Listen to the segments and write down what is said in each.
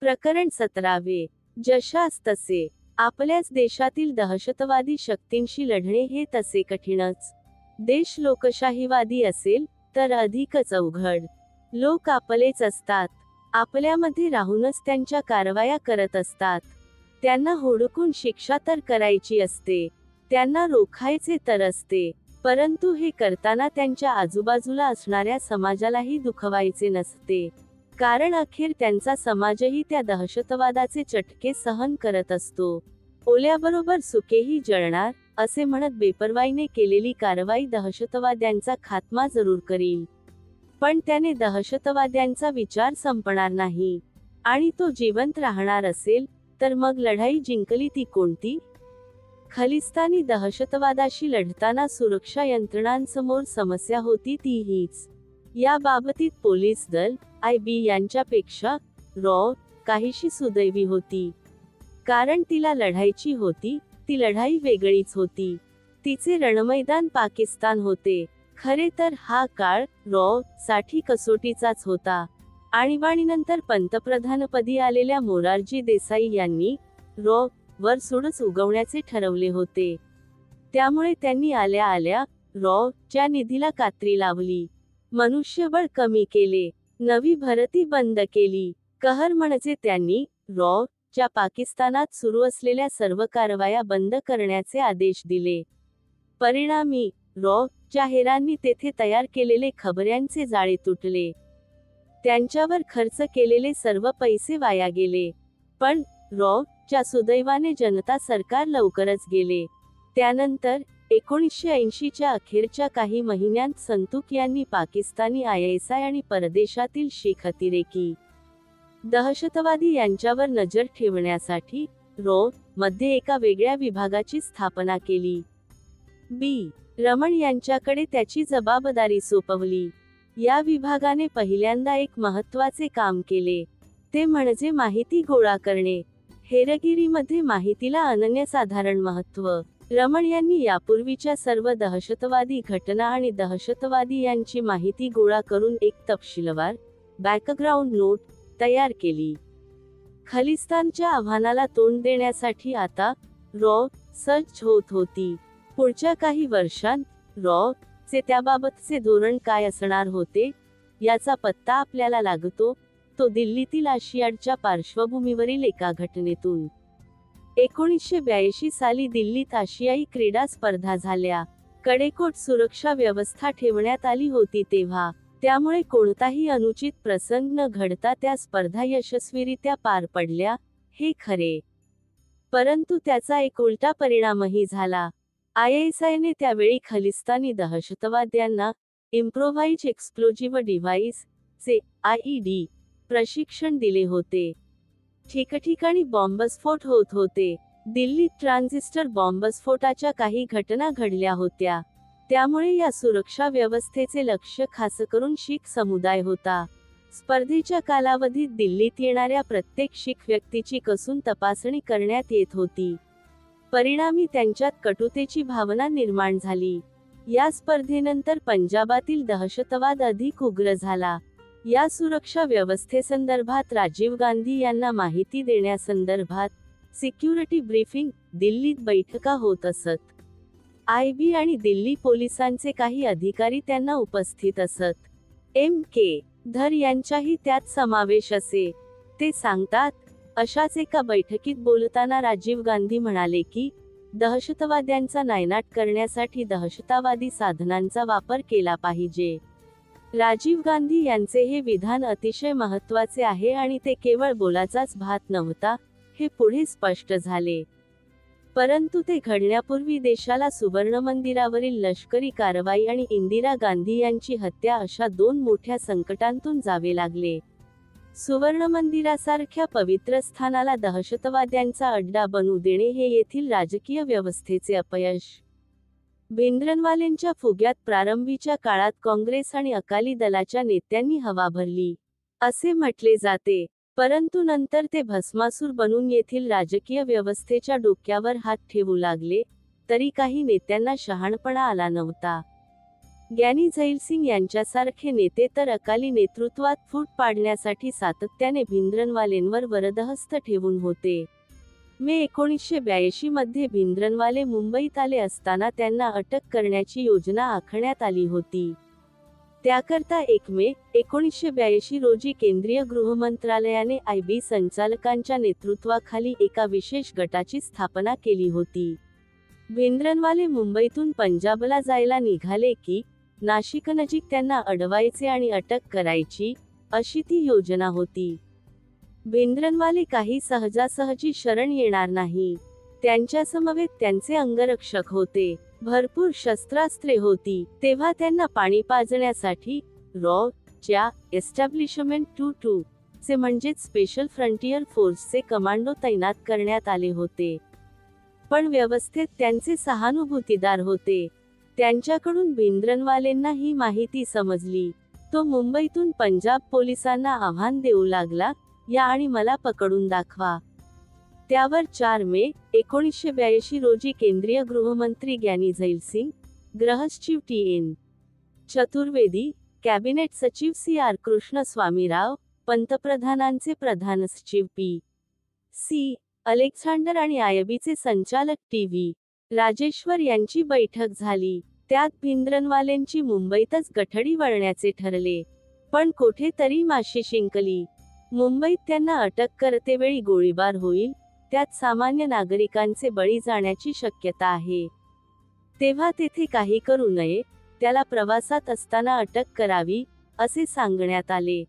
प्रकरण 17. जशास तसे. आपल्याच देशातील दहशतवादी शक्तींशी लढणे हे तसे कठीणच. देश लोकशाहीवादी असेल तर अधिकच अवघड. लोक आपलेच असतात. आपल्यामध्ये राहूनच त्यांच्या कारवाया करत असतात. त्यांना हुडकून शिक्षा तर करायची असते, त्यांना रोखायचे तर असते, परंतु हे करताना त्यांच्या आजूबाजूला असणाऱ्या समाजालाही दुखवायचे नसते, कारण अखेर त्यांचा समाजही त्या दहशतवादाचे चटके सहन करत असतो. ओल्याबरोबर सुकेही जळणार, असे म्हणत बेपर्वाईने केलेली कारवाई दहशतवाद्यांचा खात्मा जरूर करील, पण त्याने दहशतवाद्यांचा विचार संपणार नाही. आणि तो जिवंत राहणार असेल तर मग लढाई जिंकली ती कोणती? खलिस्तानी दहशतवादाशी लढताना सुरक्षा यंत्रणांसमोर समस्या होती ती हीच. या बाबतीत पोलीस दल, IB यांच्यापेक्षा काहीशी सुदैवी होती. कारण तिला लढायची होती, ती लढाई वेगळीच होती. तिचे रणमैदान पाकिस्तान होते. खरे तर हा काळ साठी कसोटीचाच होता. आणीबाणीनंतर पंतप्रधानपदी आलेल्या मोरारजी देसाई यांनी वर सूडच उगवण्याचे ठरवले होते. त्यामुळे त्यांनी आल्या आल्या च्या निधीला कात्री लावली. मनुष्यबळ कमी केले. नवी भरती बंद केली. कहर म्हणजे त्यांनी च्या पाकिस्तानात सुरू असलेल्या सर्व कारवाया बंद करण्याचे आदेश दिले. परिणामी च्या हेरांनी तेथे तयार केलेले खबऱ्यांचे जाळे तुटले. त्यांच्यावर खर्च केलेले सर्व पैसे वाया गेले. पण च्या सुदैवाने जनता सरकार लवकरच गेले. त्यानंतर 1980 च्या अखेरच्या काही महिन्यांत संतूक यांनी पाकिस्तानी ISI आणि परदेशातील शीख अतिरेकी दहशतवादी यांच्यावर नजर ठेवण्यासाठी मध्ये एका वेगळ्या विभागाची स्थापना केली. रमण यांच्याकडे त्याची जबाबदारी सोपवली. या विभागाने पहिल्यांदा एक महत्त्वाचे काम केले, ते म्हणजे माहिती गोळा करणे. हेरगिरीमध्ये माहितीला अनन्यसाधारण महत्त्व. रमण यांनी यापूर्वीच्या सर्व दहशतवादी घटना आणि दहशतवादी यांची माहिती गोळा करून एक तपशीलवार बॅकग्राऊंड नोट तयार केली. खलिस्तानच्या आव्हानाला तोंड देण्यासाठी आता सर्च होत होती. पुढच्या काही वर्षांत चे त्याबाबतचे धोरण काय असणार होते याचा पत्ता आपल्याला लागतो तो दिल्लीतील आशियाडच्या पार्श्वभूमीवरील एका घटनेतून. 1982 साली दिल्लीत आशियाई क्रीडा स्पर्धा झाल्या. कडेकोट सुरक्षा व्यवस्था ठेवण्यात आली होती तेव्हा, त्यामुळे कोणताही अनुचित प्रसंग न घडता त्या स्पर्धा यशस्वीरित्या पार पडल्या, हे खरे. परंतु त्याचा एक उलटा परिणामही झाला. ISI ने त्यावेळी खलिस्तानी दहशतवाद्यांना इम्प्रोव्हाइज्ड एक्सप्लोजिव्ह डिव्हाइस चे IED प्रशिक्षण दिले होते. ठिकठिकाणी बॉम्बस्फोट होत होते. दिल्लीत ट्रान्झिस्टर बॉम्बस्फोटाच्या काही घटना घडल्या होत्या. त्यामुळे या सुरक्षा व्यवस्थेचे लक्ष खास करून शीख समुदाय होता. स्पर्धेच्या कालावधीत दिल्लीत येणाऱ्या प्रत्येक शीख व्यक्तीची कसून तपासणी करण्यात येत होती. परिणामी त्यांच्यात कटुतेची भावना निर्माण झाली. या स्पर्धेनंतर पंजाबातील दहशतवाद अधिक उग्र झाला. या सुरक्षा व्यवस्थेसंदर्भात राजीव गांधी यांना माहिती देण्यासंदर्भात सिक्युरिटी ब्रीफिंग दिल्लीत बैठका होत असत. IB आणि दिल्ली पोलिसांचे काही अधिकारी त्यांना उपस्थित असत. MK धर यांचाही त्यात समावेश असे. ते सांगतात, अशाच एका बैठकीत बोलताना राजीव गांधी म्हणाले की दहशतवाद्यांचा नायनाट करण्यासाठी दहशतवादी साधनांचा वापर केला पाहिजे. राजीव गांधी यांचे हे विधान अतिशय महत्त्वाचे आहे आणि ते केवळ बोलाचाच भात नव्हता, हे पुढे स्पष्ट झाले. परंतु ते घडण्यापूर्वी देशाला सुवर्णमंदिरावरील लष्करी कारवाई आणि इंदिरा गांधी यांची हत्या अशा दोन मोठ्या संकटांतून जावे लागले. सुवर्णमंदिरासारख्या पवित्र स्थानाला दहशतवाद्यांचा अड्डा बनू देणे हे येथील राजकीय व्यवस्थेचे अपयश. भिंद्रनवालेंच्या फुग्यात प्रारंभीच्या काळात काँग्रेस आणि अकाली दलाच्या नेत्यांनी हवा भरली, असे म्हटले जाते. परंतु नंतर ते भस्मासूर बनून येथील राजकीय व्यवस्थेच्या डोक्यावर हात ठेवू लागले, तरी काही नेत्यांना शहाणपणा आला नव्हता. ग्यानी झैल सिंग यांच्यासारखे नेते तर अकाली नेतृत्वात फूट पाडण्यासाठी सातत्याने भिंद्रनवालेंवर वरदहस्त ठेवून होते. मे 1982 मध्ये भिंद्रनवाले मुंबईत आले असताना त्यांना अटक करण्याची योजना आखण्यात आली होती. त्याकरता 1 मे 1982 रोजी केंद्रीय गृहमंत्रालयाने आयबी संचालकांच्या नेतृत्वाखाली एका विशेष गटाची स्थापना केली होती. भिंद्रनवाले मुंबईतून पंजाबला जायला निघाले की नाशिकनजीक त्यांना अडवायचे आणि अटक करायची, अशी ती योजना होती. भिंद्रनवाले काही सहजासहजी शरण येणार नाही. त्यांच्यासमवेत त्यांचे अंगरक्षक होते. भरपूर शस्त्रास्त्रे होती. तेव्हा त्यांना पाणी पाजण्यासाठी रॉ च्या एस्टॅब्लिशमेंट 22 चे म्हणजेच स्पेशल फ्रंटियर फोर्सचे कमांडो तैनात करण्यात आले होते. पण व्यवस्थेत त्यांचे सहानुभूतीदार होते. त्यांच्याकडून भिंद्रनवालेंना ही माहिती समजली. तो मुंबईतून पंजाब पोलिसांना आव्हान देऊ लागला, या आणि मला पकडून दाखवा. त्यावर 4 मे 1982 रोजी केंद्रीय गृहमंत्री ग्यानी झैल सिंग, गृहसचिव टी.एन. चतुर्वेदी, कॅबिनेट सचिव सी.आर. कृष्णस्वामीराव, पंतप्रधानांचे प्रधान सचिव पी.सी. अलेक्झांडर आणि आयबीचे संचालक टी.व्ही. राजेश्वर यांची बैठक झाली. त्यात भिंद्रनवालेंची मुंबईतच गठडी वळण्याचे ठरले. पण कोठेतरी माशी शिंकली. मुंबईत त्यांना अटक करतेवेळी गोळीबार होईल, त्यात सामान्य नागरिकांचे बळी जाण्याची शक्यता आहे. तेव्हा तेथे काही करू नये, त्याला प्रवासात असताना अटक करावी, असे सांगण्यात आले.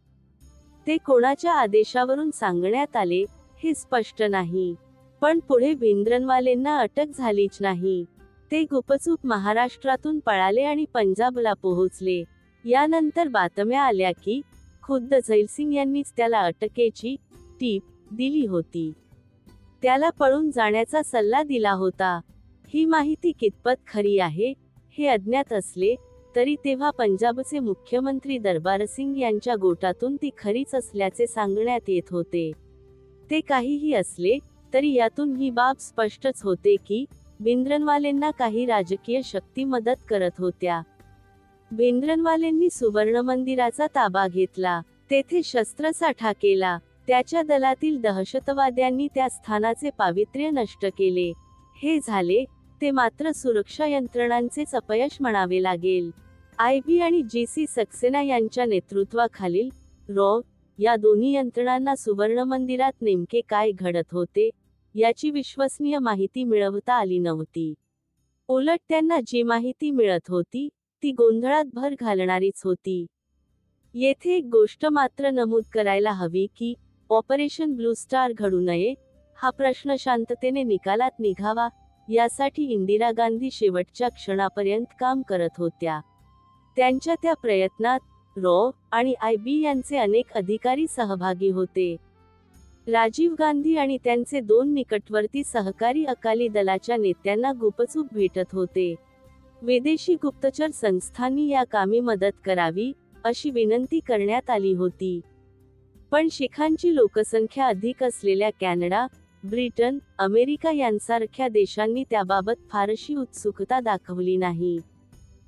ते कोणाच्या आदेशावरून सांगण्यात आले, हे स्पष्ट नाही. पण पुढे भिंद्रनवालेंना अटक झालीच नाही. ते गुपचूप महाराष्ट्रातून पळाले आणि पंजाबला पोहोचले. यानंतर बातम्या आल्या की खुद्द झैल सिंग यांनीच त्याला अटकेची टीप दिली होती. त्याला पळून जाण्याचा सल्ला दिला होता. ही माहिती कितपत खरी आहे, हे अज्ञात असले तरी तेव्हा पंजाबचे मुख्यमंत्री दरबारसिंग यांच्या गोटातून ती खरीच असल्याचे सांगण्यात येत होते. ते काहीही असले तरी यातून ही बाब स्पष्टच होते की भिंद्रनवालेंना काही राजकीय शक्ती मदत करत होत्या. भिंद्रनवालेंनी सुवर्ण मंदिराचा ताबा घेतला. तेथे शस्त्रसाठा केला. त्याच्या दलातील दहशतवाद्यांनी त्या स्थानाचे पावित्र्य नष्ट केले. हे झाले ते मात्र सुरक्षा यंत्रणांचेच अपयश म्हणावे लागेल. आयबी आणि जी.सी. सक्सेना यांच्या नेतृत्वाखालील रॉ या दोन्ही यंत्रणांना सुवर्ण मंदिरात नेमके काय घडत होते, याची विश्वसनीय माहिती मिळवता आली नव्हती. उलट त्यांना जी माहिती मिळत होती, ती गोंधळात भर घालणारीच होती. येथे एक गोष्ट मात्र नमूद करायला हवी की ऑपरेशन ब्लू स्टार घडू नये, हा प्रश्न शांततेने निकालात निघावा, यासाठी इंदिरा गांधी शेवटच्या क्षणापर्यंत काम करत होत्या. त्यांच्या त्या प्रयत्नात रॉ आणि आयबी यांचे अनेक अधिकारी सहभागी होते. राजीव गांधी आणि त्यांचे 2 निकटवर्ती सहकारी अकाली दलाच्या नेत्यांना गुपचूप भेटत होते. विदेशी गुप्तचर संस्थांनी या कामी मदत करावी, अशी विनंती करण्यात आली होती. पण शिखांची लोकसंख्या अधिक असलेल्या कॅनडा, ब्रिटन, अमेरिका यांसारख्या देशांनी त्याबाबत फारशी उत्सुकता दाखवली नाही.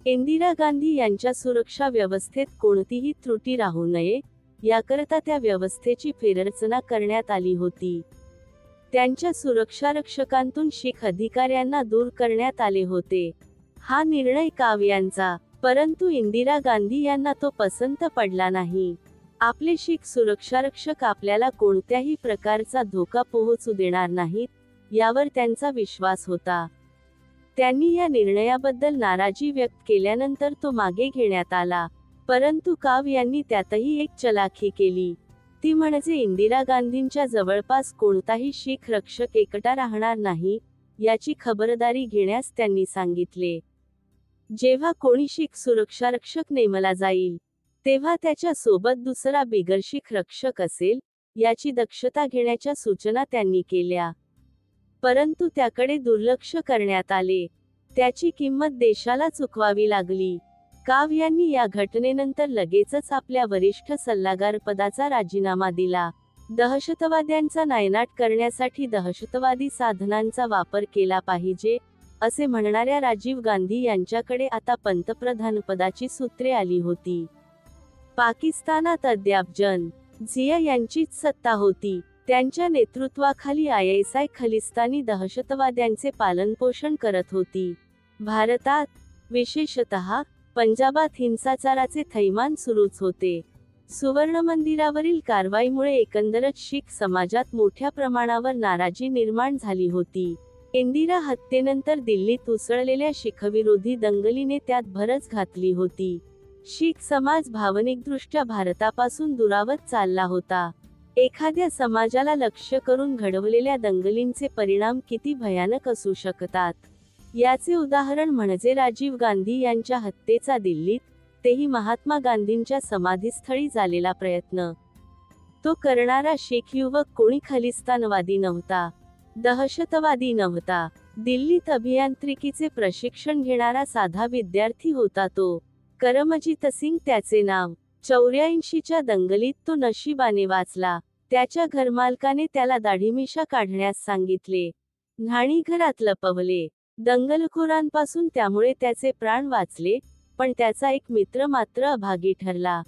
इंदिरा गांधी यांच्या सुरक्षा व्यवस्थेत कोणतीही त्रुटी राहू नये, याकरता त्या व्यवस्थेची फेररचना करण्यात आली होती. त्यांच्या सुरक्षारक्षकांतून शीख अधिकाऱ्यांना दूर करण्यात आले होते. हा निर्णय यांचा, परंतु इंदिरा गांधी यांना तो पसंत पडला नाही. आपले शीख सुरक्षारक्षक आपल्याला कोणत्याही प्रकारचा धोका पोहोचू देणार नाहीत, यावर त्यांचा विश्वास होता. त्यांनी या निर्णयाबद्दल नाराजी व्यक्त केल्यानंतर तो मागे घेण्यात आला. परंतु यांनी त्यातही एक चलाखी केली. ती म्हणजे इंदिरा गांधींच्या जवळपास कोणताही शीख रक्षक एकटा राहणार नाही, याची खबरदारी घेण्यास त्यांनी सांगितले. जेव्हा कोणी शीख सुरक्षारक्षक नेमला जाईल, तेव्हा त्याच्या सोबत दुसरा बिगर शीख रक्षक असेल, याची दक्षता घेण्याच्या सूचना त्यांनी केल्या. परंतु त्याकडे दुर्लक्ष करण्यात आले. त्याची किंमत देशाला चुकवावी लागली. यांनी या घटनेनंतर लगेचच आपल्या वरिष्ठ सल्लागार पदाचा राजीनामा दिला. दहशतवाद्यांचा नायनाट करण्यासाठी दहशतवादी साधनांचा वापर केला पाहिजे, असे म्हणणाऱ्या राजीव गांधी यांच्याकडे आता पंतप्रधानपदाची सूत्रे आली होती. पाकिस्तानात अद्याप झिया यांचीच सत्ता होती. त्यांच्या नेतृत्वाखाली ISI खलिस्तानी दहशतवाद्यांचे पालनपोषण करत होती. भारतात, विशेषतः पंजाबात हिंसाचाराचे थैमान सुरूच होते. सुवर्ण मंदिरावरील कारवाईमुळे एकंदरच शीख समाजात मोठ्या प्रमाणावर नाराजी निर्माण झाली होती. इंदिरा हत्येनंतर दिल्लीत उसळलेल्या शीखविरोधी दंगलीने त्यात भरच घातली होती. शीख समाज भावनिकदृष्ट्या भारतापासून दुरावत चालला होता. एखाद्या समाजाला लक्ष्य करून घडवलेल्या दंगलींचे परिणाम किती भयानक असू शकतात, याचे उदाहरण म्हणजे राजीव गांधी यांच्या हत्येचा दिल्लीत, तेही महात्मा गांधींच्या समाधीस्थळी झालेला प्रयत्न. तो करणारा शीख युवक कोणी खलिस्तानवादी नव्हता, दहशतवादी नव्हता. दिल्लीत अभियांत्रिकीचे प्रशिक्षण घेणारा साधा विद्यार्थी होता तो. करमजीत सिंग त्याचे नाव. 84च्या दंगलीत तो नशिबाने वाचला. त्याच्या घरमालकाने त्याला दाढीमिशा काढण्यास सांगितले. न्हाणीघरात लपवले. दंगलखोरांपासून त्यामुळे त्याचे प्राण वाचले, पण त्याचा एक मित्र मात्र अभागी ठरला.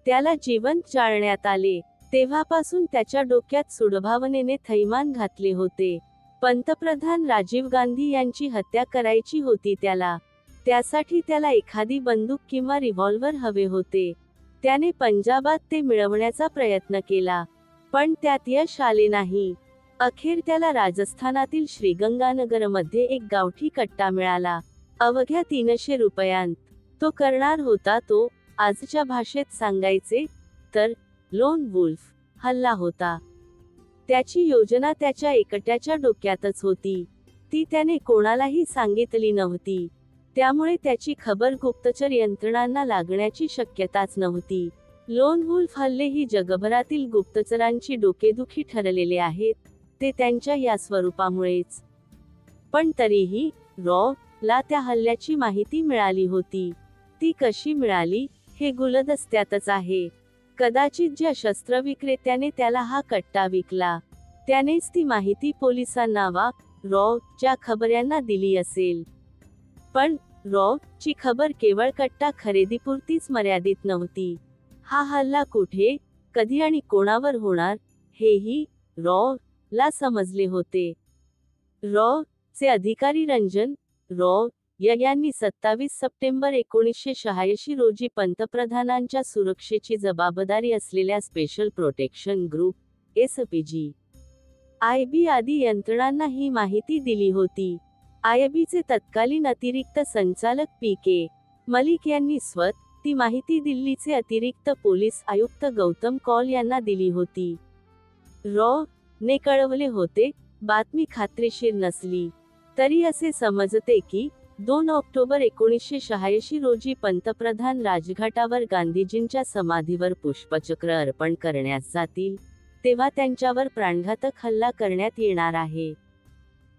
त्याला जिवंत जाळण्यात आले. तेव्हापासून त्याच्या डोक्यात सूडभावनेने थैमान घातले होते. पंतप्रधान राजीव गांधी यांची हत्या करायची होती त्याला. त्यासाठी त्याला एखादी बंदूक किंवा रिव्हॉल्वर हवे होते. त्याने पंजाबात ते मिळवण्याचा प्रयत्न केला, पण त्यात यश आले नाही. अखेर त्याला राजस्थानातील श्रीगंगानगरमध्ये एक गावठी कट्टा मिळाला, अवघ्या 300 रुपयांत. तो करणार होता तो, आजच्या भाषेत सांगायचे तर, लोन वुल्फ हल्ला होता. त्याची योजना त्याच्या एकट्याच्या डोक्यातच होती. ती त्याने कोणालाही सांगितली नव्हती. त्यामुळे त्याची खबर गुप्तचर यंत्रणांना लागण्याची शक्यताच नव्हती. लोन वुल्फ हल्ले ही जगभरातील गुप्तचरांची डोकेदुखी ठरलेले आहेत, ते त्यांच्या या स्वरूपामुळेच. पण तरीही ला त्या हल्ल्याची माहिती मिळाली होती. ती कशी मिळाली, हे गुलदस्त्यातच आहे. कदाचित ज्या शस्त्रविक्रेत्याने त्याला हा कट्टा विकला, त्यानेच ती माहिती पोलिसांना च्या खबऱ्यांना दिली असेल. पण ची खबर केवळ कट्टा खरेदीपुरतीच मर्यादित नव्हती. हा हल्ला कुठे, कधी आणि कोणावर होणार, हेही ला समजले होते. चे अधिकारी रंजन यांनी 27 सप्टेंबर 1986 रोजी पंतप्रधानांच्या सुरक्षेची जबाबदारी असलेल्या special protection group SPG IB आदी यंत्रणांना ही माहिती दिली होती. IBचे तत्कालीन अतिरिक्त संचालक PK मलिक यांनी ती माहिती दिल्लीचे अतिरिक्त पोलीस आयुक्त गौतम कौल यांना दिली होती. ने कळवले होते, बातमी खात्रीशीर नसली तरी असे समजते की 2 ऑक्टोबर 1986 रोजी पंतप्रधान राजघाटावर गांधीजींच्या समाधीवर पुष्पचक्र अर्पण करण्यास जातील, तेव्हा त्यांच्यावर प्राणघातक हल्ला करण्यात येणार आहे.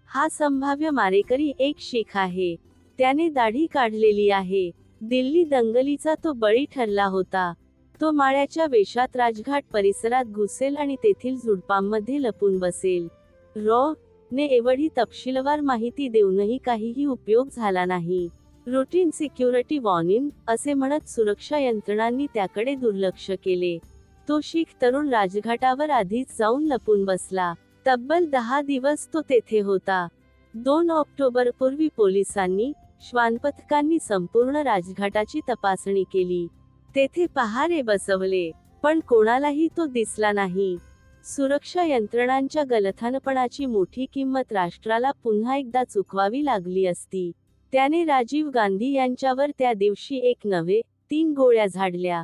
हा संभाव्य मारेकरी एक शीख आहे. त्याने दाढी काढलेली आहे. दिल्ली दंगलीचा तो बळी ठरला होता. तो माळ्याच्या वेशात राजघाट परिसरात घुसेल आणि तेथील झुडपांमध्ये लपून बसेल. ने एवढी तपशीलवार माहिती देऊनही काहीही उपयोग झाला नाही. रुटीन सिक्युरिटी वॉर्निंग असे म्हणत सुरक्षा यंत्रणांनी त्याकडे दुर्लक्ष केले. तो शीख तरुण राजघाटावर आधीच जाऊन लपून बसला. तब्बल 10 दिवस तो तेथे होता. 2 ऑक्टोबर पूर्वी पोलिसांनी, श्वानपथकांनी संपूर्ण राजघाटाची तपासणी केली. तेथे पहारे बसवले, पण कोणालाही तो दिसला नाही. सुरक्षा यंत्रणांच्या गलथानपणाची मोठी किंमत राष्ट्राला पुन्हा एकदा चुकवावी लागली असती. त्याने राजीव गांधी यांच्यावर त्या दिवशी 3 गोळ्या झाडल्या.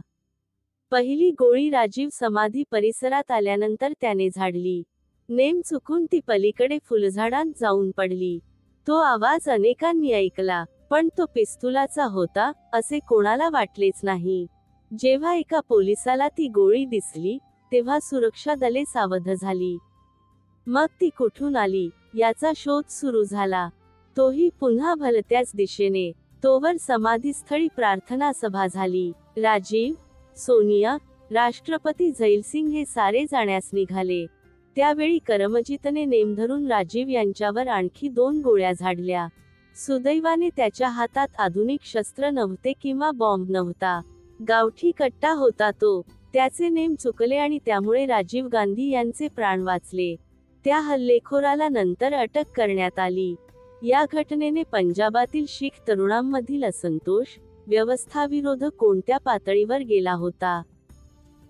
पहिली गोळी राजीव समाधी परिसरात आल्यानंतर त्याने झाडली. नेम चुकून ती पलीकडे फुलझाडांत जाऊन पडली. तो आवाज अनेकांनी ऐकला, पण तो पिस्तुलाचा होता असे कोणाला वाटलेच नाही. जेव्हा एका पोलिसाला ती गोळी दिसली, तेव्हा सुरक्षा दले सावध झाली. मग ती कुठून आली याचा शोध सुरू झाला. तोही पुन्हा भलत्याच दिशेने. तोवर समाधीस्थळी प्रार्थना सभा झाली. राजीव, सोनिया, राष्ट्रपती झैलसिंग हे सारे जाण्यास निघाले. त्यावेळी करमजीतने नेम धरून राजीव यांच्यावर आणखी 2 गोळ्या झाडल्या. सुदैवाने त्याच्या हातात आधुनिक शस्त्र नव्हते किंवा बॉम्ब नव्हता. गावठी कट्टा होता तो. त्याचे नेम चुकले आणि त्यामुळे राजीव गांधी यांचे प्राण वाचले. त्या हल्लेखोराला नंतर अटक करण्यात आली. या घटनेने पंजाबातील शीख तरुणांमधील असंतोष, व्यवस्थाविरोध कोणत्या पातळीवर गेला होता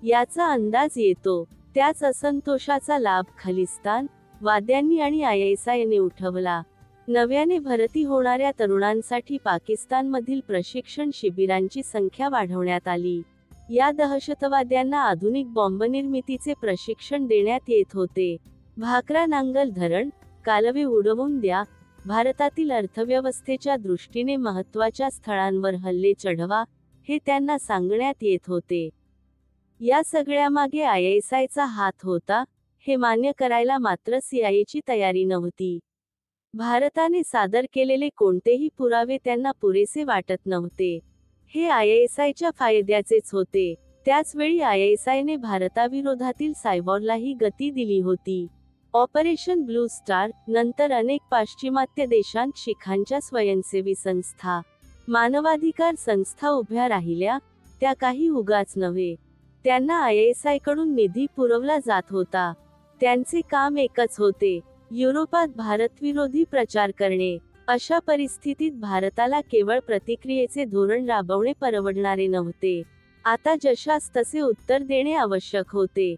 याचा अंदाज येतो. त्याच असंतोषाचा लाभ खलिस्तान वाद्यांनी आणि ISIने उठवला. नव्याने भरती होणाऱ्या तरुणांसाठी पाकिस्तानमधील प्रशिक्षण शिबिरांची संख्या वाढवण्यात आली. या दहशतवाद्यांना आधुनिक बॉम्बनिर्मितीचे प्रशिक्षण देण्यात येत होते. भाकरा नांगल धरण, कालवे उडवून द्या, भारतातील अर्थव्यवस्थेच्या दृष्टीने महत्त्वाच्या स्थळांवर हल्ले चढवा, हे त्यांना सांगण्यात येत होते. या सगळ्यामागे ISIचा हात होता, हे मान्य करायला मात्र CIAची तयारी नव्हती. भारताने सादर केलेले कोणतेही पुरावे त्यांना पुरेसे वाटत नव्हते. हे ISIच्या फायद्याचेच होते. त्याचवेळी ISIने भारताविरोधातील सायबॉरलाही गती दिली होती. ऑपरेशन ब्लू स्टार नंतर अनेक पाश्चिमात्य देशांत शिखांच्या स्वयंसेवी संस्था, मानवाधिकार संस्था उभ्या राहिल्या. त्या काही उगाच नव्हे. त्यांना ISIकडून निधी पुरवला जात होता. त्यांचे काम एकच होते, युरोपात भारतविरोधी प्रचार करणे. अशा परिस्थितीत भारताला केवळ प्रतिक्रियेचे धोरण राबवणे परवडणारे नव्हते. आता जशास तसे उत्तर देणे आवश्यक होते.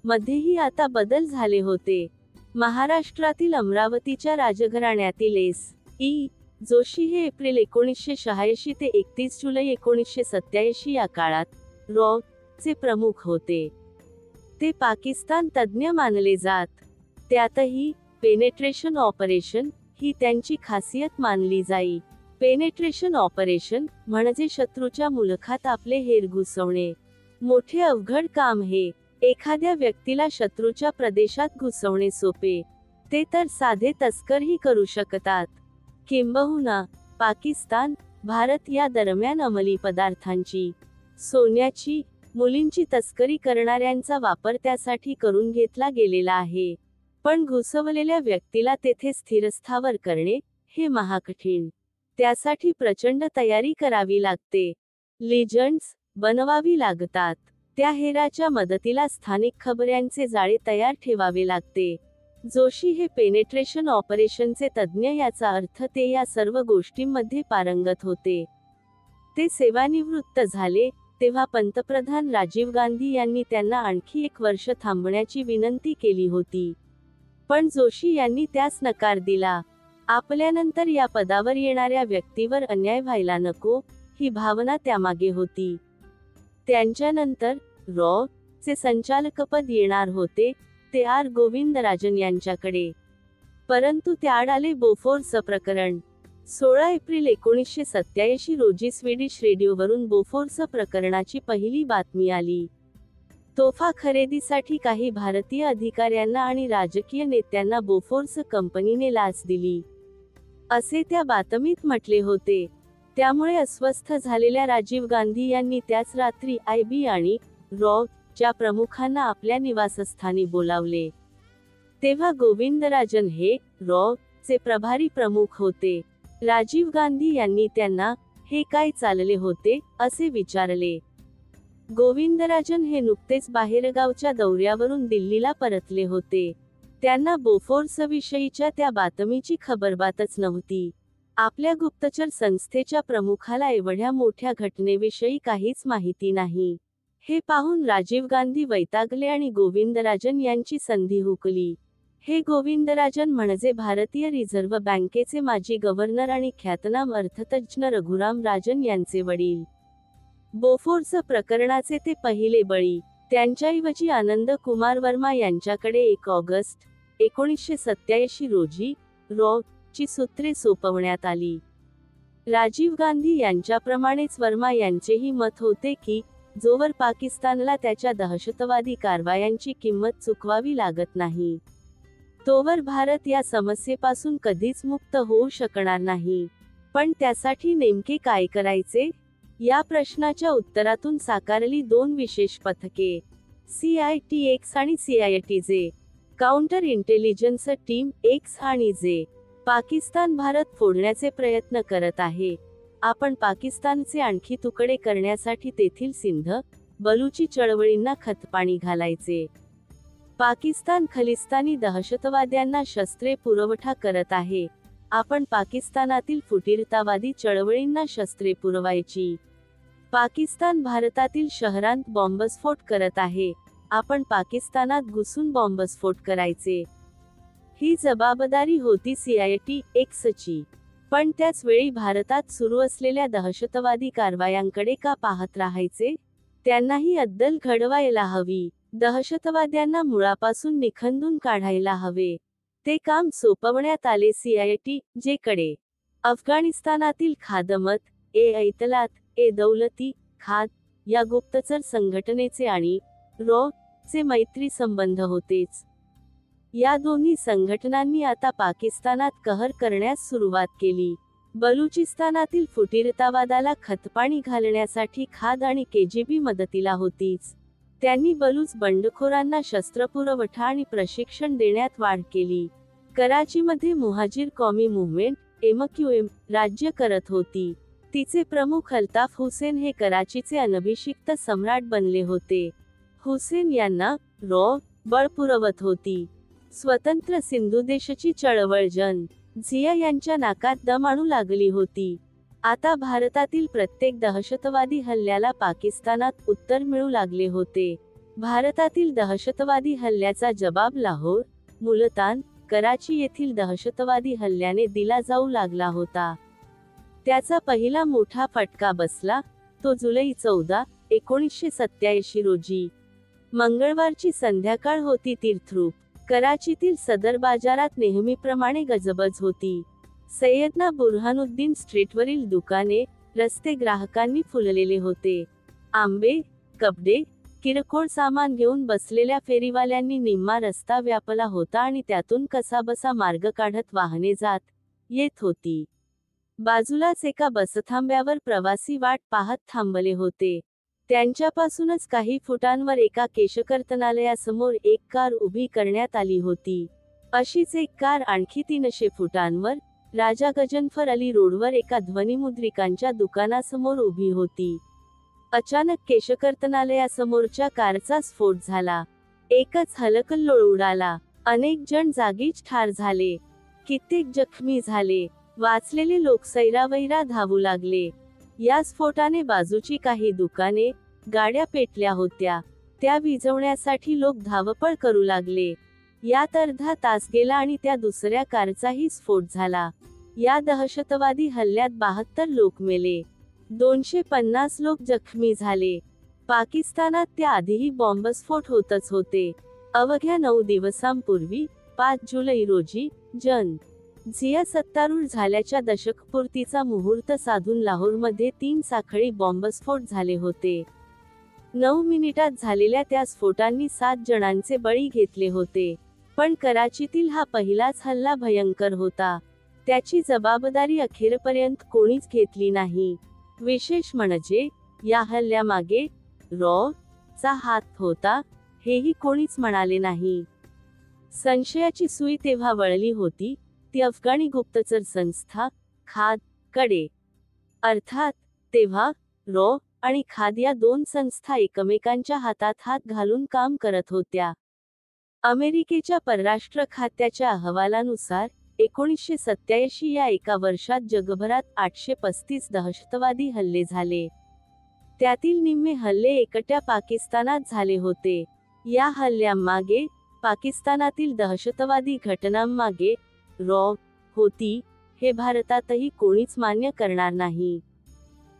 मध्येही आता बदल झाले होते. महाराष्ट्रातील अमरावतीच्या राजघराण्यातील S.E. जोशी हे एप्रिल 1986 ते 31 जुलै 1987 या काळात चे प्रमुख होते. ते पाकिस्तान तज्ज्ञ मानले जात. त्यातही पेनेट्रेशन ऑपरेशन ही त्यांची खासियत मानली जाई. पेनेट्रेशन ऑपरेशन म्हणजे शत्रूच्या मुलखात आपले हेर घुसवणे. मोठे अवघड काम हे. एखाद्या व्यक्तीला शत्रूच्या प्रदेशात घुसवणे सोपे. ते तर साधे तस्करही करू शकतात. किंबहुना पाकिस्तान, भारत या दरम्यान अंमली पदार्थांची, सोन्याची, मुलींची तस्करी करणाऱ्यांचा वापर त्यासाठी करून घेतला गेलेला आहे. पण घुसवलेल्या व्यक्तीला तेथे स्थिरस्थावर करणे हे महाकठीण. त्यासाठी प्रचंड तयारी करावी लागते. लिजंड्स बनवावी लागतात. त्या हेराच्या मदतीला स्थानिक खबऱ्यांचे जाळे तयार ठेवावे लागते. जोशी हे पेनेट्रेशन ऑपरेशनचे तज्ज्ञ, याचा अर्थ ते या सर्व गोष्टींमध्ये पारंगत होते. ते सेवानिवृत्त झाले तेव्हा पंतप्रधान राजीव गांधी यांनी त्यांना आणखी 1 वर्ष थांबण्याची विनंती केली होती. पण जोशी यांनी त्यास नकार दिला. आपल्यानंतर या पदावर येणाऱ्या व्यक्तीवर अन्याय व्हायला नको, ही भावना त्यामागे होती. त्यांच्यानंतर चे संचालकपद येणार होते, ते R. गोविंदराजन यांच्याकडे. परंतु त्याआड आले बोफोर्स प्रकरण. 16 एप्रिल 1987 रोजी स्वीडिश रेडिओवरून बोफोर्स प्रकरणाची पहिली बातमी आली. तोफा खरेदीसाठी काही भारतीय अधिकाऱ्यांना आणि राजकीय नेत्यांना बोफोर्स कंपनीने लाच दिली, असे त्या बातमीत म्हटले होते. त्यामुळे अस्वस्थ झालेल्या राजीव गांधी यांनी त्याच रात्री IB आणि च्या प्रमुखांना आपल्या निवासस्थानी बोलावले. तेव्हा गोविंदराजन हे चे प्रभारी प्रमुख होते. राजीव गांधी यांनी त्यांना हे काय चालले होते असे विचारले. गोविंदराजन हे नुकतेच बाहेरगावच्या दौऱ्यावरून दिल्लीला परतले होते. त्यांना बोफोर्सविषयीच्या त्या बातमीची खबरबातच नव्हती. आपल्या गुप्तचर संस्थेच्या प्रमुखाला एवढ्या मोठ्या घटनेविषयी काहीच माहिती नाही. हे पाहून राजीव गांधी वैतागले आणि गोविंदराजन यांची संधी हुकली. हे गोविंदराजन म्हणजे भारतीय रिझर्व्ह बँकेचे माजी गव्हर्नर आणि ख्यातनाम अर्थतज्ज्ञ रघुराम राजन यांचे वडील. बोफोर्स प्रकरणाचे ते पहिले बळी. त्यांच्याऐवजी आनंद कुमार वर्मा यांच्याकडे 1 ऑगस्ट 1987 रोजी ची सूत्रे सोपवण्यात आली. राजीव गांधी यांच्याप्रमाणेच वर्मा यांचेही मत होते की जोवर पाकिस्तानला त्याच्या दहशतवादी कारवायांची किंमत चुकवावी लागत नाही, तोवर भारत या समस्येपासून कधीच मुक्त होऊ शकणार नाही. पण त्यासाठी नेमके काय करायचे, या प्रश्नाच्या उत्तरातून साकारली 2 विशेष पथके. CITX आणि CITJ counter intelligence team X आणि J पाकिस्तान भारत फोडण्याचे प्रयत्न करत आहे. आपण पाकिस्तानचे आणखी तुकडे करण्यासाठी तेथील सिंध, बलुची चळवळींना खतपाणी घालायचे. पाकिस्तान खलिस्तानी दहशतवाद्यांना शस्त्रे पुरवठा करत आहे. आपण पाकिस्तानातील फुटीरतावादी चळवळींना शस्त्रे पुरवायची. पाकिस्तान भारतातील शहरांत बॉम्बस्फोट करत आहे. आपण पाकिस्तानात घुसून बॉम्बस्फोट करायचे. ही जबाबदारी होती CITXची. पण त्याच वेळी भारतात सुरू असलेल्या दहशतवादी कारवायांकडे का पाहत राहायचे? त्यांनाही अद्दल घडवायला हवी. दहशतवाद्यांना मुळापासून निखंदून काढायला हवे. ते काम सोपवण्यात आले CITJकडे. अफगाणिस्तानातील खादमत ऐतलात दौलती खाद या गुप्तचर संघटनेचे आणि चे मैत्री संबंध होतेच. या दोन्ही संघटनांनी आता पाकिस्तानात कहर करण्यास सुरुवात केली. बलुचिस्तानातील फुटीरतावादाला खतपाणी घालण्यासाठी खाद आणि KGB मदतीला होतीच. त्यांनी बलूच बंडखोरांना शस्त्रपुरवठा आणि प्रशिक्षण देण्यात वाढ केली. कराचीमध्ये मुहाजिर कौमी मूव्हमेंट MQM राज्य करत होती. तिचे प्रमुख अल्ताफ हुसेन हे कराचीचे अनभिषिक्त सम्राट बनले होते. हुसेन यांना बळ पुरवत होती. स्वतंत्र सिंधू देशाची चळवळ जिया यांच्या नाकात दम आणू लागली होती. आता भारतातील प्रत्येक दहशतवादी हल्ल्याला पाकिस्तानात उत्तर मिळू लागले होते. भारतातील दहशतवादी हल्ल्याचा जबाब लाहोर, मुलतान, कराची येथील दहशतवादी हल्ल्याने दिला जाऊ लागला होता. त्याचा पहिला मोठा फटका बसला तो जुलै 14, 1987 रोजी. मंगळवारची संध्याकाळ होती. तीर्थरूप कराचीतील सदर बाजारात नेहमीप्रमाणे गजबज होती. सय्यदना बुरहानुद्दीन स्ट्रीटवरील दुकाने, रस्ते ग्राहकांनी फुललेले होते. आंबे, कपडे, किरकोळ सामान घेऊन बसलेल्या फेरीवाल्यांनी निम्मा रस्ता व्यापला होता आणि त्यातून कसाबसा मार्ग काढत वाहने जात येत होती. बाजूलाच एका बसथांब्यावर प्रवासी वाट पाहत थांबले होते. त्यांच्यापासूनच काही फुटांवर एका केशकर्तनालयासमोर एक कार उभी करण्यात आली होती. अशीच एक कार आणखी 300 फुटांवर राजा गजनफर अली रोडवर एका ध्वनिमुद्रिकांच्या दुकानासमोर उभी होती. अचानक केशकर्तनालयासमोरच्या कारचा स्फोट झाला. एकच हलकल्लोळ उडाला. अनेक जण जागीच ठार झाले. कित्येक जखमी झाले. वाचलेले लोक सैरावैरा धावू लागले. या स्फोटाने बाजूची काही दुकाने, गाड्या पेटल्या होत्या. त्या विझवण्यासाठी लोक धावपळ करू लागले. यात अर्धा तास गेला आणि त्या दुसऱ्या कारचाही स्फोट झाला. या दहशतवादी हल्ल्यात 72 लोक मेले. 250 लोक जखमी झाले. पाकिस्तानात त्याआधीही बॉम्बस्फोट होतच होते. अवघ्या 9 दिवसांपूर्वी 5 जुलै रोजी जिया सत्तारूढ झाल्याच्या दशकपूर्तीचा मुहूर्त साधून लाहोरमध्ये 3 साखळी बॉम्बस्फोट झाले होते. 9 मिनिटात झालेल्या त्या स्फोटांनी 7 जणांचे बळी घेतले होते. पण कराचीतील हा पहिलाच हल्ला भयंकर होता. त्याची जबाबदारी अखेरपर्यंत कोणीच घेतली नाही. विशेष म्हणजे या हल्ल्यामागे चा हात होता हेही कोणीच म्हणाले नाही. संशयाची सुई तेव्हा वळली होती ती अफगाणी गुप्तचर संस्था खाद कडे. अर्थात तेव्हा आणि खाद या 2 संस्था एकमेकांच्या हातात हात घालून काम करत होत्या. अमेरिकेच्या परराष्ट्र खात्याच्या अहवालानुसार 1987 या एका वर्षात जगभरात 835 दहशतवादी हल्ले झाले. त्यातील निम्मे हल्ले एकट्या पाकिस्तानात झाले होते. या हल्ल्यांमागे, पाकिस्तानातील दहशतवादी घटनांमागे होती हे भारतातही कोणीच मान्य करणार नाही.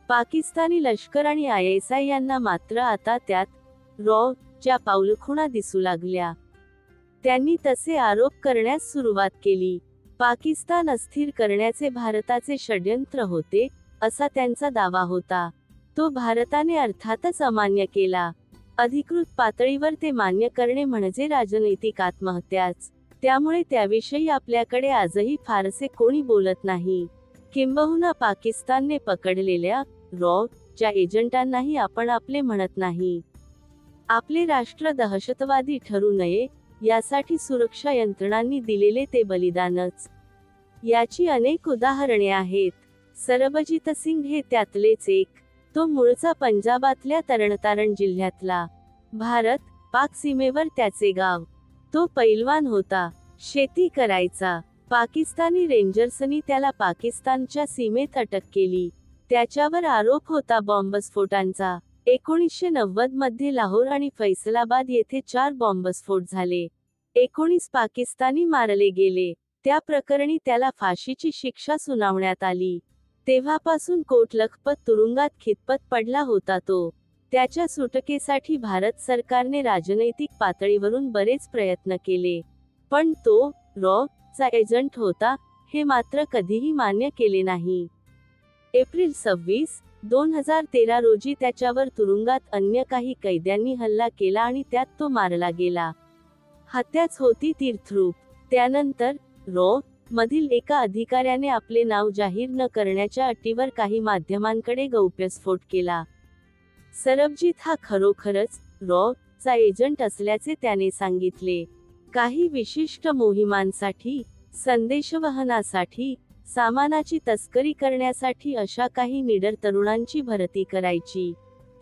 पाकिस्तानी लष्कर आणि ISI यांना मात्र आता त्यात च्या पाऊलखुणा दिसू लागल्या. त्यांनी तसे आरोप करण्यास सुरुवात केली. पाकिस्तान अस्थिर करण्याचे भारताचे षड्यंत्र होते असा त्यांचा दावा होता. तो भारताने अर्थातच अमान्य केला. अधिकृत पातळीवर ते मान्य करणे म्हणजे राजनैतिक आत्महत्याच. त्यामुळे त्याविषयी आपल्याकडे आजही फारसे कोणी बोलत नाही. किंबहुना पाकिस्तानने पकडलेल्या च्या एजंटांनाही आपण आपले म्हणत नाही. आपले राष्ट्र दहशतवादी ठरू नये यासाठी सुरक्षा यंत्रणांनी दिलेले ते बलिदानच. याची अनेक उदाहरणे आहेत. सरबजीत सिंग हे त्यातलेच एक. तो मूळचा पंजाबातल्या तरणतारण जिल्ह्यातला. भारत पाक सीमेवर त्याचे गाव. तो पैलवान होता, शेती करायचा. पाकिस्तानी रेंजर्सनी त्याला पाकिस्तानच्या सीमेत अटक केली. त्याच्यावर आरोप होता बॉम्बस्फोटांचा. 1990 मध्ये लाहोर आणि फैसलाबाद येथे 4 बॉम्बस्फोट झाले. 19 पाकिस्तानी मारले गेले. त्या प्रकरणी त्याला फाशीची शिक्षा सुनावण्यात आली. तेव्हापासून कोटलखपत तुरुंगात खितपत पडला होता तो. त्याच्या सुटकेसाठी भारत सरकारने राजनैतिक पातळीवरून बरेच प्रयत्न केले, पण तो चा एजंट होता हे मात्र कधीही मान्य केले नाही. एप्रिल 26, 2013 रोजी त्याच्यावर तुरुंगात अन्य काही कैद्यांनी हल्ला केला आणि त्यात तो मारला गेला. हत्याच होती तीर्थरूप. त्यानंतर मधील एका अधिकाऱ्याने आपले नाव जाहीर न करण्याच्या अटीवर काही माध्यमांकडे गौप्यस्फोट केला. सरबजीत हा खरोखरच चा एजंट असल्याचे त्याने सांगितले. काही विशिष्ट मोहिमांसाठी, संदेशवहनासाठी, सामानाची तस्करी करण्यासाठी अशा काही निडर तरुणांची भरती करायची.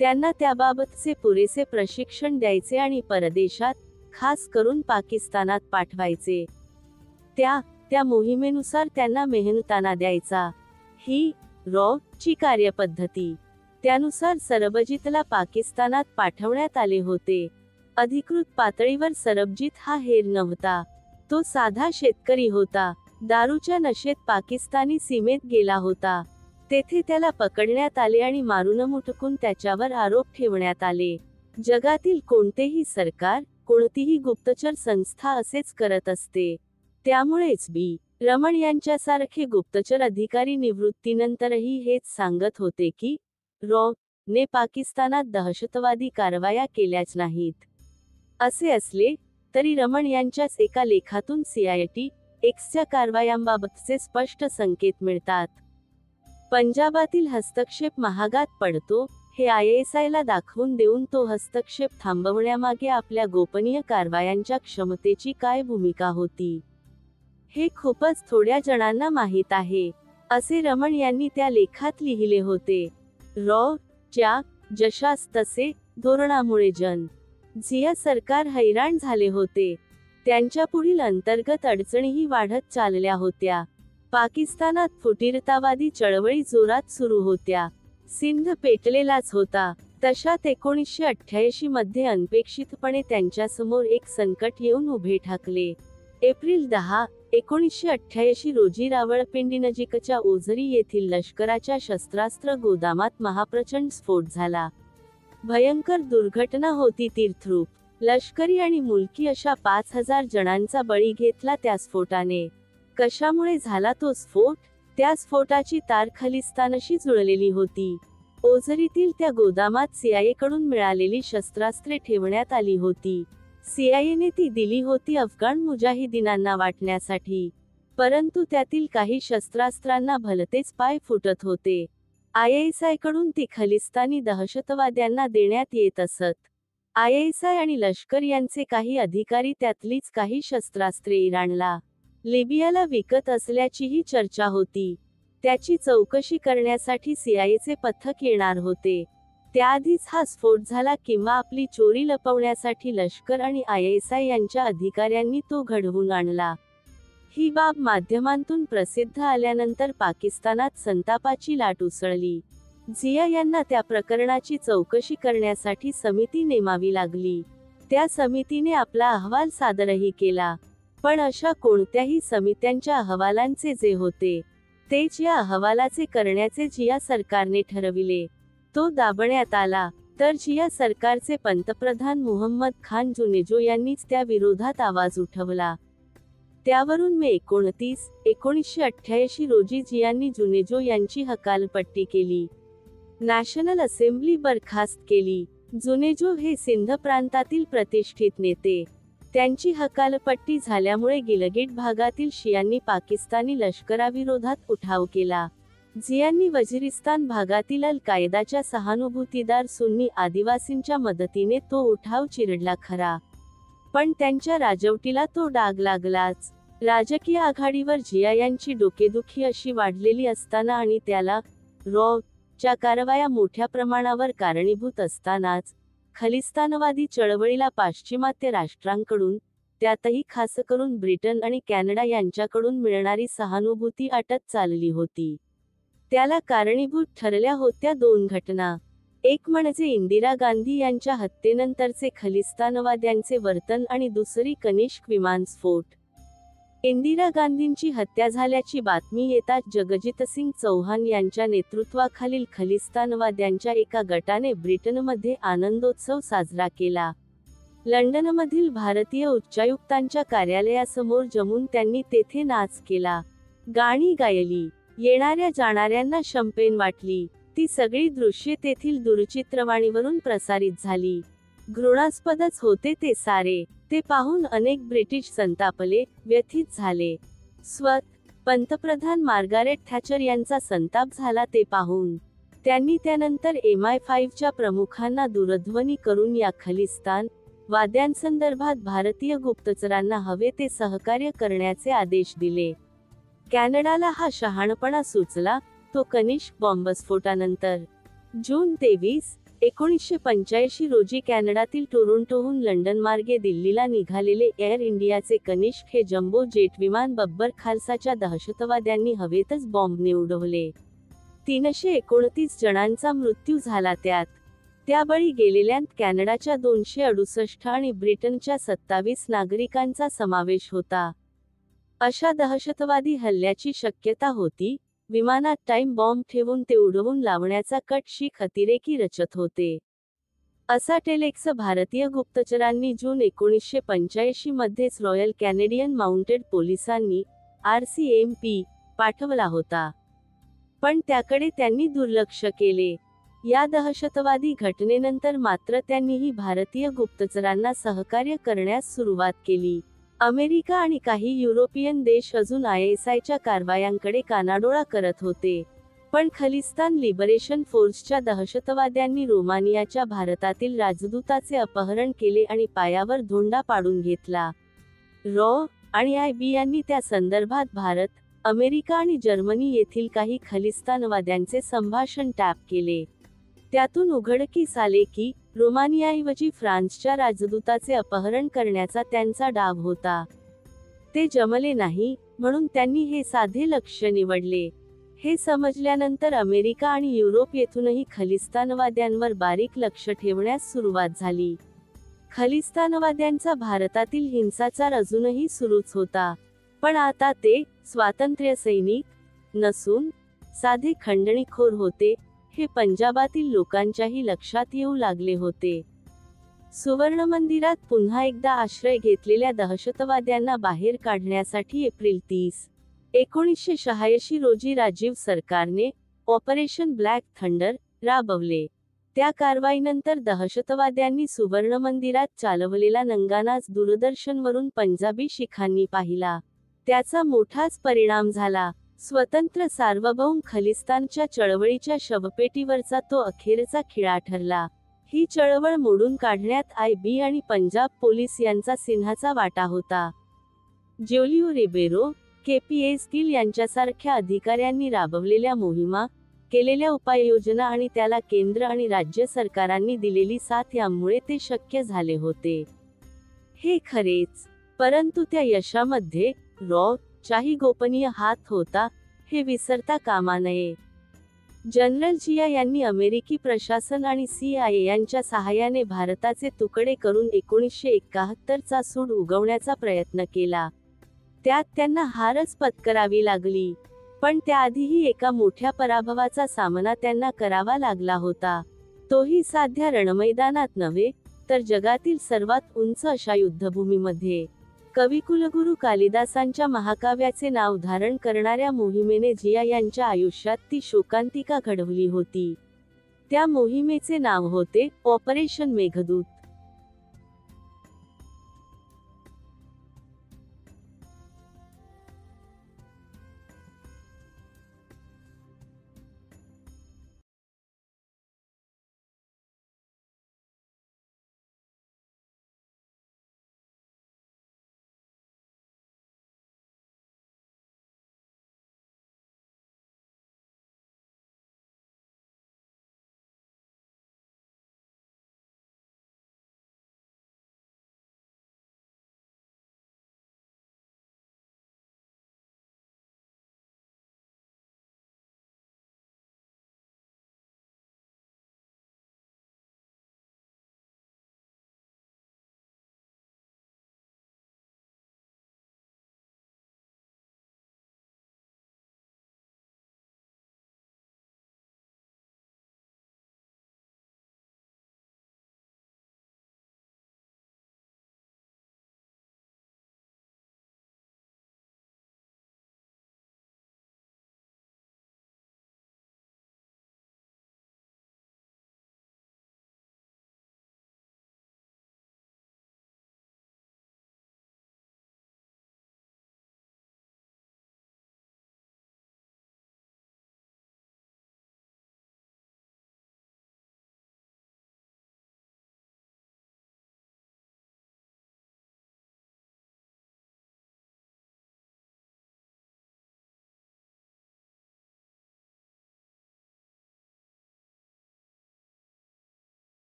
त्यांना त्याबाबतचे पुरेसे प्रशिक्षण द्यायचे आणि परदेशात, खास करून पाकिस्तानात पाठवायचे. त्या मोहिमेनुसार त्यांना मेहनताना द्यायचा. ही ची कार्यपद्धती. त्यानुसार सरबजीतला पाकिस्तानात पाठवण्यात आले होते. अधिकृत पातळीवर सरबजीत हा हेर नव्हता. तो साधा शेतकरी होता. दारूच्या नशेत पाकिस्तानी सीमेत गेला होता. तेथे त्याला पकडण्यात आले आणि मारून मुटकून त्याच्यावर आरोप ठेवण्यात आले. जगातील कोणतेही सरकार, कोणतीही गुप्तचर संस्था असेच करत असते. त्यामुळेच रमण यांच्यासारखे गुप्तचर अधिकारी निवृत्तीनंतरही हेच सांगत होते की ने पाकिस्तानात दहशतवादी कारवाया केल्याच नाहीत. असे असले तरी रमण यांच्याच एका लेखातून CIT-Xच्या कारवायांबाबतचे स्पष्ट संकेत मिळतात. पंजाबातील हस्तक्षेप महागात पडतो हे ISIला दाखवून देऊन तो हस्तक्षेप थांबवण्यामागे आपल्या गोपनीय कारवायांच्या क्षमतेची काय भूमिका होती, हे खूपच थोड्या जणांना माहीत आहे, असे रमण यांनी त्या लेखात लिहिले होते. च्या जशास तसे धोरणामुळे जिया सरकार हैराण झाले होते. त्यांच्या पुढील अंतर्गत अडचणीही वाढत चालल्या होत्या. पाकिस्तानात फुटीरतावादी चळवळी जोरात सुरू होत्या. सिंध पेटलेलाच होता. तशात 1988 मध्ये अनपेक्षितपणे त्यांच्यासमोर एक संकट येऊन उभे ठाकले. एप्रिल 10, 1988 रोजी रावळपिंडीनजीकच्या ओझरी येथील लष्कराच्या शस्त्रास्त्र गोदामात महाप्रचंड स्फोट झाला. भयंकर दुर्घटना होती तीर्थरूप. लष्करी आणि मुलकी अशा 5000 जणांचा बळी घेतला त्या स्फोटाने. कशामुळे झाला तो स्फोट? त्या स्फोटाची तार खलिस्तानशी जुळलेली होती. ओझरीतील त्या गोदामात CIA कडून मिळालेली शस्त्रास्त्रे ठेवण्यात आली होती. CIAने ती दिली होती अफगाण मुजाहिदीनांना वाटण्यासाठी. परंतु त्यातील काही शस्त्रास्त्रांना भलतेच पाय फुटत होते. ISI कडून ती खलिस्तानी दहशतवाद्यांना देण्यात येत असत. ISI आणि लष्कर यांचे काही अधिकारी त्यातलीच काही शस्त्रास्त्रे इराणला, लिबियाला विकत असल्याचीही चर्चा होती. त्याची चौकशी करण्यासाठी CIAचे पथक येणार होते. त्याआधीच हा स्फोट झाला किंवा आपली चोरी लपवण्यासाठी लष्कर आणि ISI यांच्या अधिकाऱ्यांनी तो घडवून आणला. ही बाब माध्यमांतून प्रसिद्ध आल्यानंतर पाकिस्तानात संतापाची लाट उसळली. जिया यांना त्या प्रकरणाची चौकशी करण्यासाठी समिती नेमावी लागली. त्या समितीने आपला अहवाल सादरही केला. पण अशा कोणत्याही समित्यांच्या अहवालांचे जे होते तेच या अहवालाचे करण्याचे जिया सरकारने ठरविले. तो दाबण्यात आला तर जिया सरकारचे पंतप्रधान मुहम्मद खान जुनेजो यांनीच त्या विरोधात आवाज उठवला. त्यावरून मे 29, 1988 रोजी जियांनी जुनेजो यांची हकालपट्टी केली. नॅशनल असेंब्ली बरखास्त केली. जुनेजो हे सिंध प्रांतातील प्रतिष्ठित नेते. त्यांची हकालपट्टी झाल्यामुळे गिलगिट भागातील शियांनी पाकिस्तानी लष्कराविरोधात उठाव केला. झियांनी वजिरिस्तान भागातील अल कायदाच्या सहानुभूतीदार सुन्नी आदिवासींच्या मदतीने तो उठाव चिरडला खरा, पण त्यांच्या राजवटीला तो डाग लागलाच. राजकीय आघाडीवर झिया यांची डोकेदुखी अशी वाढलेली असताना आणि त्याला च्या कारवाया मोठ्या प्रमाणावर कारणीभूत असतानाच खलिस्तानवादी चळवळीला पाश्चिमात्य राष्ट्रांकडून, त्यातही खासकरून ब्रिटन आणि कॅनडा यांच्याकडून मिळणारी सहानुभूती आटत चालली होती. त्याला कारणीभूत ठरल्या होत्या दोन घटना. एक म्हणजे इंदिरा गांधी यांच्या हत्येनंतरचे खलिस्तानवाद्यांचे वर्तन आणि दुसरी कनिष्क विमानस्फोट. इंदिरा गांधींची हत्या झाल्याची बातमी येताच जगजितसिंग चौहान यांच्या नेतृत्वाखालील खलिस्तानवाद्यांच्या एका गटाने ब्रिटनमध्ये आनंदोत्सव साजरा केला. लंडनमधील भारतीय उच्चायुक्तांच्या कार्यालयासमोर जमून त्यांनी तेथे नाच केला, गाणी गायली, येणाऱ्या जाणाऱ्यांना शंपेन वाटली. ती सगळी दृश्ये तेथील दूरचित्रवाणीवरून प्रसारित झाली. घृणास्पदच होते ते सारे. ते पाहून अनेक ब्रिटिश संतापले, व्यथित झाले. पंतप्रधान मार्गारेट थॅचर यांचा संताप झाला ते पाहून. त्यांनी त्यानंतर MI5 च्या प्रमुखांना दूरध्वनी करून या खलिस्तान वाद्यांसंदर्भात भारतीय गुप्तचरांना हवे ते सहकार्य करण्याचे आदेश दिले. कॅनडाला हा शहाणपणा सुचला तो कनिष्क बॉम्बस्फोटानंतर. जून 23, 1985 रोजी कॅनडातील टोरोंटोहून लंडनमार्गे दिल्लीला निघालेले एअर इंडियाचे कनिष्क हे जम्बो जेट विमान बब्बर खालसाच्या दहशतवाद्यांनी हवेतच बॉम्बने उडवले. 329 जणांचा मृत्यू झाला. त्या बळी गेलेल्यांत कॅनडाच्या 268 आणि ब्रिटनच्या 27 नागरिकांचा समावेश होता. अशा दहशतवादी हल्ल्याची शक्यता होती. विमानात टाइम बॉम्ब ठेवून ते उडवून लावण्याचा कट शीख अतिरेकी रचत होते, असा टेलेक्स भारतीय गुप्तचरांनी जून 1985 मध्येच रॉयल कॅनेडियन माउंटेड पोलिसांनी RCMP पाठवला होता. पण त्याकडे त्यांनी दुर्लक्ष केले. या दहशतवादी घटनेनंतर मात्र त्यांनीही भारतीय गुप्तचरांना सहकार्य करण्यास सुरुवात केली. अमेरिका आणि काही युरोपियन देश अजून ISIच्या कारवायांकडे कानाडोळा करत होते. पण खलिस्तान लिबरेशन फोर्सच्या दहशतवाद्यांनी रोमानियाच्या भारतातील राजदूताचे अपहरण केले आणि पायावर धोंडा पाडून घेतला. आणि IB यांनी त्या संदर्भात भारत, अमेरिका आणि जर्मनी येथील काही खलिस्तानवाद्यांचे संभाषण टॅप केले. त्यातून उघडकीस आले की रोमानियाऐवजी फ्रान्सच्या राजदूताचे अपहरण करण्याचा त्यांचा डाव होता. ते जमले नाही, म्हणून त्यांनी हे साधे लक्ष्य निवडले. हे समजल्यानंतर अमेरिका आणि युरोप येथूनही खलिस्तानवाद्यांवर बारीक लक्ष ठेवण्यास सुरुवात झाली. खलिस्तानवाद्यांचा भारतातील हिंसाचार अजूनही सुरूच होता. पण आता ते स्वातंत्र्यसैनिक नसून साधे खंडणीखोर होते, हे पंजाबातील लोकांच्याही लक्षात येऊ लागले होते. सुवर्णमंदिरात पुन्हा एकदा आश्रय घेतलेल्या दहशतवाद्यांना बाहेर काढण्यासाठी एप्रिल 30, 1986 रोजी राजीव सरकारने ऑपरेशन ब्लॅक थंडर राबवले. त्या कारवाईनंतर दहशतवाद्यांनी सुवर्णमंदिरात चालवलेला नंगानाच दूरदर्शनवरून पंजाबी शिखांनी पाहिला. त्याचा मोठाच परिणाम झाला. स्वतंत्र सार्वभौम खलिस्तानच्या चळवळीच्या शवपेटीवरचा तो अखेरचा खिळा ठरला. ही चळवळ मोडून काढण्यात IB आणि पंजाब पोलीस यांचा सिंहाचा वाटा होता. ज्युलिओ रिबेरो, KPS गिल यांच्यासारख्या अधिकाऱ्यांनी राबवलेल्या मोहिमा, केलेल्या उपाययोजना आणि त्याला केंद्र आणि राज्य सरकारांनी दिलेली साथ यामुळे ते शक्य झाले होते. हे खरेच. परंतु त्या यशामध्ये चाही गोपनीय हात होता, हे विसरता कामा नये. जनरल झिया यांनी अमेरिकी प्रशासन आणि CIA यांच्या सहाय्याने भारताचे तुकडे करून 1971 चा सूड उगवण्याचा प्रयत्न केला. त्यात त्यांना हारच पत्करावी लागली. पण त्याआधीही एका मोठ्या पराभवाचा सामना त्यांना करावा लागला होता. तोही साध्या रणमैदानात नव्हे, तर जगातील सर्वात उंच अशा युद्धभूमीमध्ये. कविकुलगुरू कालिदासांच्या महाकाव्याचे नाव धारण करणाऱ्या मोहिमेने झिया यांच्या आयुष्यात ती शोकांतिका घडवली होती. त्या मोहिमेचे नाव होते ऑपरेशन मेघदूत.